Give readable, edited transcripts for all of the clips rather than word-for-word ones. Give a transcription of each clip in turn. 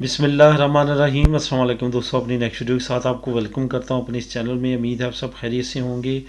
बिस्मिल्लाहिर्रहमानिर्रहीम। अस्सलाम वालेकुम दोस्तों, अपनी नेक्स्ट वीडियो के साथ आपको वेलकम करता हूं अपने इस चैनल में। उम्मीद है आप सब खैरियत से होंगे।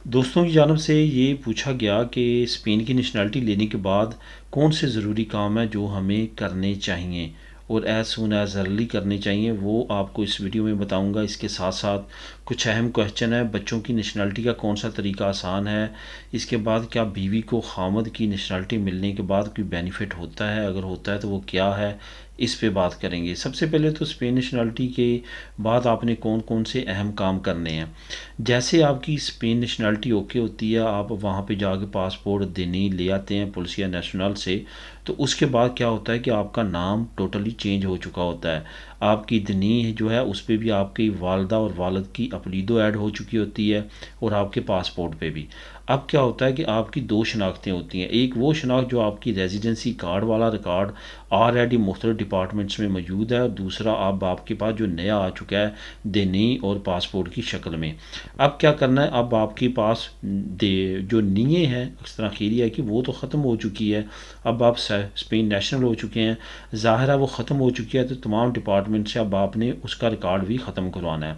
दोस्तों की जानब से ये पूछा गया कि स्पेन की नेशनलिटी लेने के बाद कौन से ज़रूरी काम हैं जो हमें करने चाहिए और एज़ सून एज़ अर्ली करने चाहिए, वो आपको इस वीडियो में बताऊंगा। इसके साथ साथ कुछ अहम क्वेश्चन है। बच्चों की नेशनलिटी का कौन सा तरीका आसान है। इसके बाद क्या बीवी को खामद की नेशनलिटी मिलने के बाद कोई बेनिफिट होता है, अगर होता है तो वो क्या है, इस पे बात करेंगे। सबसे पहले तो स्पेन नेशनलिटी के बाद आपने कौन कौन से अहम काम करने हैं। जैसे आपकी स्पेन नेशनलिटी ओके होती है, आप वहाँ पे जाके पासपोर्ट देने ले आते हैं पुलिस या नेशनल से, तो उसके बाद क्या होता है कि आपका नाम टोटली चेंज हो चुका होता है। आपकी दनी जो है उस पर भी आपकी वालदा और वालद की अपलीदो ऐड हो चुकी होती है और आपके पासपोर्ट पे भी। अब क्या होता है कि आपकी दो शनाख्तें होती हैं। एक वो शनाख्त जो आपकी रेजिडेंसी कार्ड वाला रिकॉर्ड ऑलरेडी मुख्तलिफ डिपार्टमेंट्स में मौजूद है, और दूसरा अब आपके पास जो नया आ चुका है देनी और पासपोर्ट की शक्ल में। अब क्या करना है, अब आपके पास दे जो नीयें हैं अक्सर खीरी है कि वो तो ख़त्म हो चुकी है। अब आप स्पेन नेशनल हो चुके हैं, ज़ाहिर है वो ख़त्म हो चुकी है, तो तमाम डिपार्टमेंट से अब आपने उसका रिकॉर्ड भी ख़त्म करवाना है।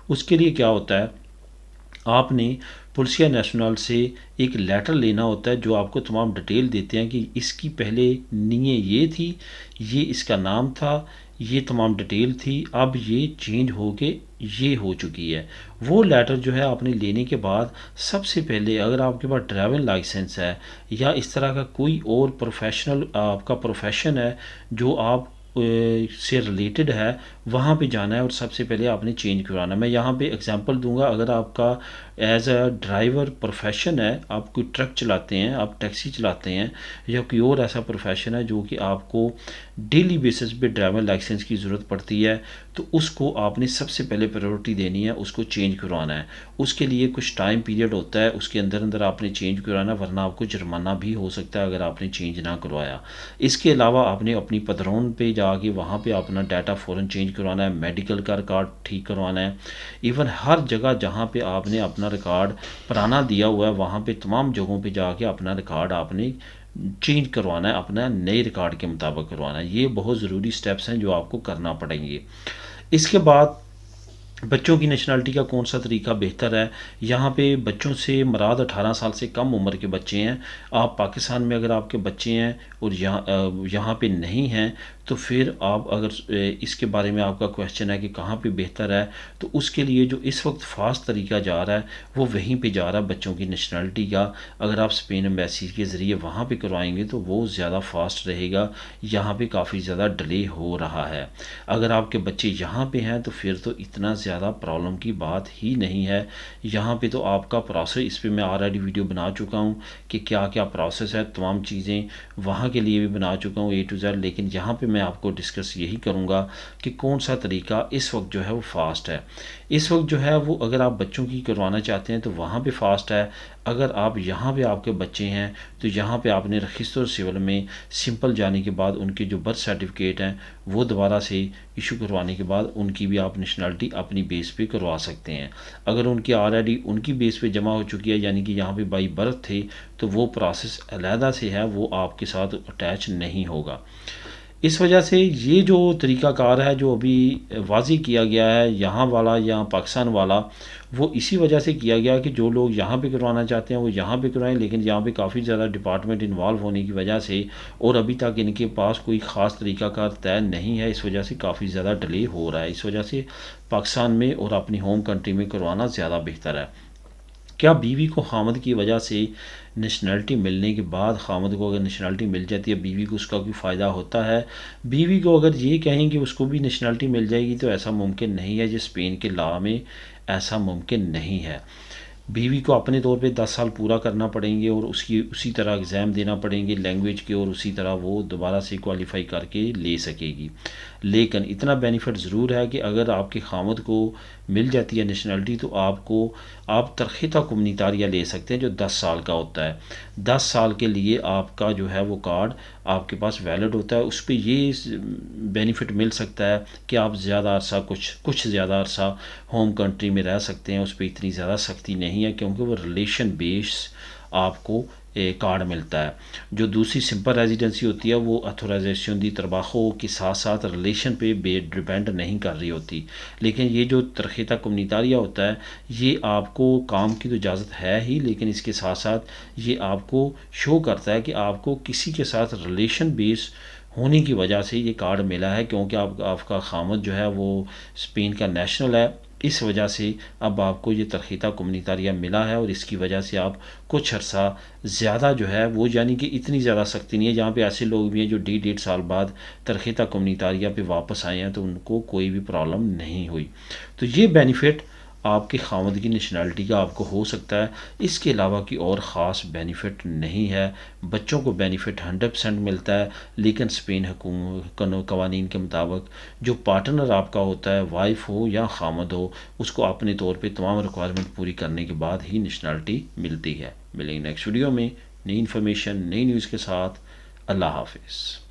उसके लिए क्या होता है, आपने पुलिस या नेशनल से एक लेटर लेना होता है जो आपको तमाम डिटेल देते हैं कि इसकी पहले नीयत ये थी, ये इसका नाम था, ये तमाम डिटेल थी, अब ये चेंज हो के ये हो चुकी है। वो लेटर जो है आपने लेने के बाद सबसे पहले अगर आपके पास ड्राइविंग लाइसेंस है या इस तरह का कोई और प्रोफेशनल आपका प्रोफेशन है जो आप से रिलेटेड है, वहाँ पे जाना है और सबसे पहले आपने चेंज करवाना है। मैं यहाँ पे एग्जांपल दूंगा। अगर आपका एज अ ड्राइवर प्रोफेशन है, आप कोई ट्रक चलाते हैं, आप टैक्सी चलाते हैं, या कोई और ऐसा प्रोफेशन है जो कि आपको डेली बेसिस पे ड्राइवर लाइसेंस की ज़रूरत पड़ती है, तो उसको आपने सबसे पहले प्रायोरिटी देनी है, उसको चेंज करवाना है। उसके लिए कुछ टाइम पीरियड होता है, उसके अंदर अंदर आपने चेंज करवाना, वरना आपको जुर्माना भी हो सकता है अगर आपने चेंज ना करवाया। इसके अलावा आपने अपनी पदरों पे जाके वहाँ पे अपना डाटा फ़ौरन चेंज करवाना है, मेडिकल का रिकॉर्ड ठीक करवाना है। इवन हर जगह जहाँ पे आपने अपना रिकॉर्ड पुराना दिया हुआ है, वहाँ पे तमाम जगहों पे जाके अपना रिकॉर्ड आपने चेंज करवाना है, अपना नए रिकॉर्ड के मुताबिक करवाना है। ये बहुत ज़रूरी स्टेप्स हैं जो आपको करना पड़ेंगे। इसके बाद बच्चों की नेशनलिटी का कौन सा तरीका बेहतर है। यहाँ पे बच्चों से मुराद 18 साल से कम उम्र के बच्चे हैं। आप पाकिस्तान में अगर आपके बच्चे हैं और यहाँ पे नहीं हैं, तो फिर आप अगर इसके बारे में आपका क्वेश्चन है कि कहाँ पे बेहतर है, तो उसके लिए जो इस वक्त फास्ट तरीका जा रहा है वो वहीं पे जा रहा है बच्चों की नेशनलिटी का। अगर आप स्पेन एम्बेसी के ज़रिए वहाँ पे करवाएंगे तो वो ज़्यादा फास्ट रहेगा। यहाँ पे काफ़ी ज़्यादा डिले हो रहा है। अगर आपके बच्चे यहाँ पे हैं तो फिर तो इतना ज़्यादा प्रॉब्लम की बात ही नहीं है। यहाँ पे तो आपका प्रोसेस, इस पर मैं ऑलरेडी वीडियो बना चुका हूँ कि क्या क्या प्रोसेस है, तमाम चीज़ें वहाँ के लिए भी बना चुका हूँ A to Z। लेकिन यहाँ पे मैं आपको डिस्कस यही करूँगा कि कौन सा तरीका इस वक्त जो है वो फास्ट है। इस वक्त जो है वो अगर आप बच्चों की करवाना चाहते हैं तो वहाँ पे फास्ट है। अगर आप यहाँ पे आपके बच्चे हैं तो यहाँ पे आपने रजिस्टर सिविल में सिंपल जाने के बाद उनके जो बर्थ सर्टिफिकेट हैं वो दोबारा से इशू करवाने के बाद उनकी भी आप नेशनलिटी अपनी बेस पे करवा सकते हैं। अगर उनकी ऑलरेडी उनकी बेस पे जमा हो चुकी है, यानी कि यहाँ पे बाई बर्थ थे, तो वो प्रोसेस अलहदा से है, वो आपके साथ अटैच नहीं होगा। इस वजह से ये जो तरीक़ाकार है जो अभी वाज़ी किया गया है यहाँ वाला या पाकिस्तान वाला, वो इसी वजह से किया गया कि जो लोग यहाँ पे करवाना चाहते हैं वो यहाँ पे करवाएं। लेकिन यहाँ पे काफ़ी ज़्यादा डिपार्टमेंट इन्वॉल्व होने की वजह से और अभी तक इनके पास कोई ख़ास तरीक़ाकार तय नहीं है, इस वजह से काफ़ी ज़्यादा डिले हो रहा है। इस वजह से पाकिस्तान में और अपनी होम कंट्री में करवाना ज़्यादा बेहतर है। क्या बीवी को खामद की वजह से नेशनलिटी मिलने के बाद, खामद को अगर नेशनलिटी मिल जाती है, बीवी को उसका कोई फ़ायदा होता है। बीवी को अगर ये कहें कि उसको भी नेशनलिटी मिल जाएगी तो ऐसा मुमकिन नहीं है। जो स्पेन के लॉ में ऐसा मुमकिन नहीं है। बीवी को अपने तौर पे 10 साल पूरा करना पड़ेंगे और उसकी उसी तरह एग्ज़ाम देना पड़ेंगे लैंग्वेज के, और उसी तरह वो दोबारा से क्वालिफाई करके ले सकेगी। लेकिन इतना बेनिफिट ज़रूर है कि अगर आपके खामद को मिल जाती है नेशनलिटी तो आप तरख़ीता कम्युनितारिया ले सकते हैं जो 10 साल का होता है। 10 साल के लिए आपका जो है वो कार्ड आपके पास वैलिड होता है। उस पर ये बेनिफिट मिल सकता है कि आप ज़्यादा अरसा कुछ ज़्यादा अरसा होम कंट्री में रह सकते हैं। उस पर इतनी ज़्यादा सख्ती नहीं है क्योंकि वो रिलेशन बेस आपको कार्ड मिलता है। जो दूसरी सिंपल रेजिडेंसी होती है वो अथोराइजेशन दी तरबाखों के साथ साथ रिलेशन पे डिपेंड नहीं कर रही होती। लेकिन ये जो तरखीता कम्युनितारिया होता है ये आपको काम की तो इजाज़त है ही, लेकिन इसके साथ साथ ये आपको शो करता है कि आपको किसी के साथ रिलेशन बेस होने की वजह से ये कार्ड मिला है, क्योंकि आपका खामद जो है वो स्पेन का नेशनल है। इस वजह से अब आपको ये तरखीता कम्युनितारिया मिला है और इसकी वजह से आप कुछ अर्सा ज़्यादा जो है वो, यानी कि इतनी ज़्यादा सख्ती नहीं है। जहाँ पे ऐसे लोग भी हैं जो 1.5 साल बाद तरखीता कम्युनितारिया पे वापस आए हैं तो उनको कोई भी प्रॉब्लम नहीं हुई। तो ये बेनिफिट आपके खामद की नेशनैलिटी का आपको हो सकता है। इसके अलावा कोई और ख़ास बेनिफिट नहीं है। बच्चों को बेनिफिट 100% मिलता है, लेकिन स्पेन कवानीन के मुताबिक जो पार्टनर आपका होता है, वाइफ हो या खामद हो, उसको अपने तौर पे तमाम रिक्वायरमेंट पूरी करने के बाद ही नेशनैलिटी मिलती है। मिलेंगे नेक्स्ट वीडियो में नई इन्फॉर्मेशन नई न्यूज़ के साथ। अल्लाह हाफिज़।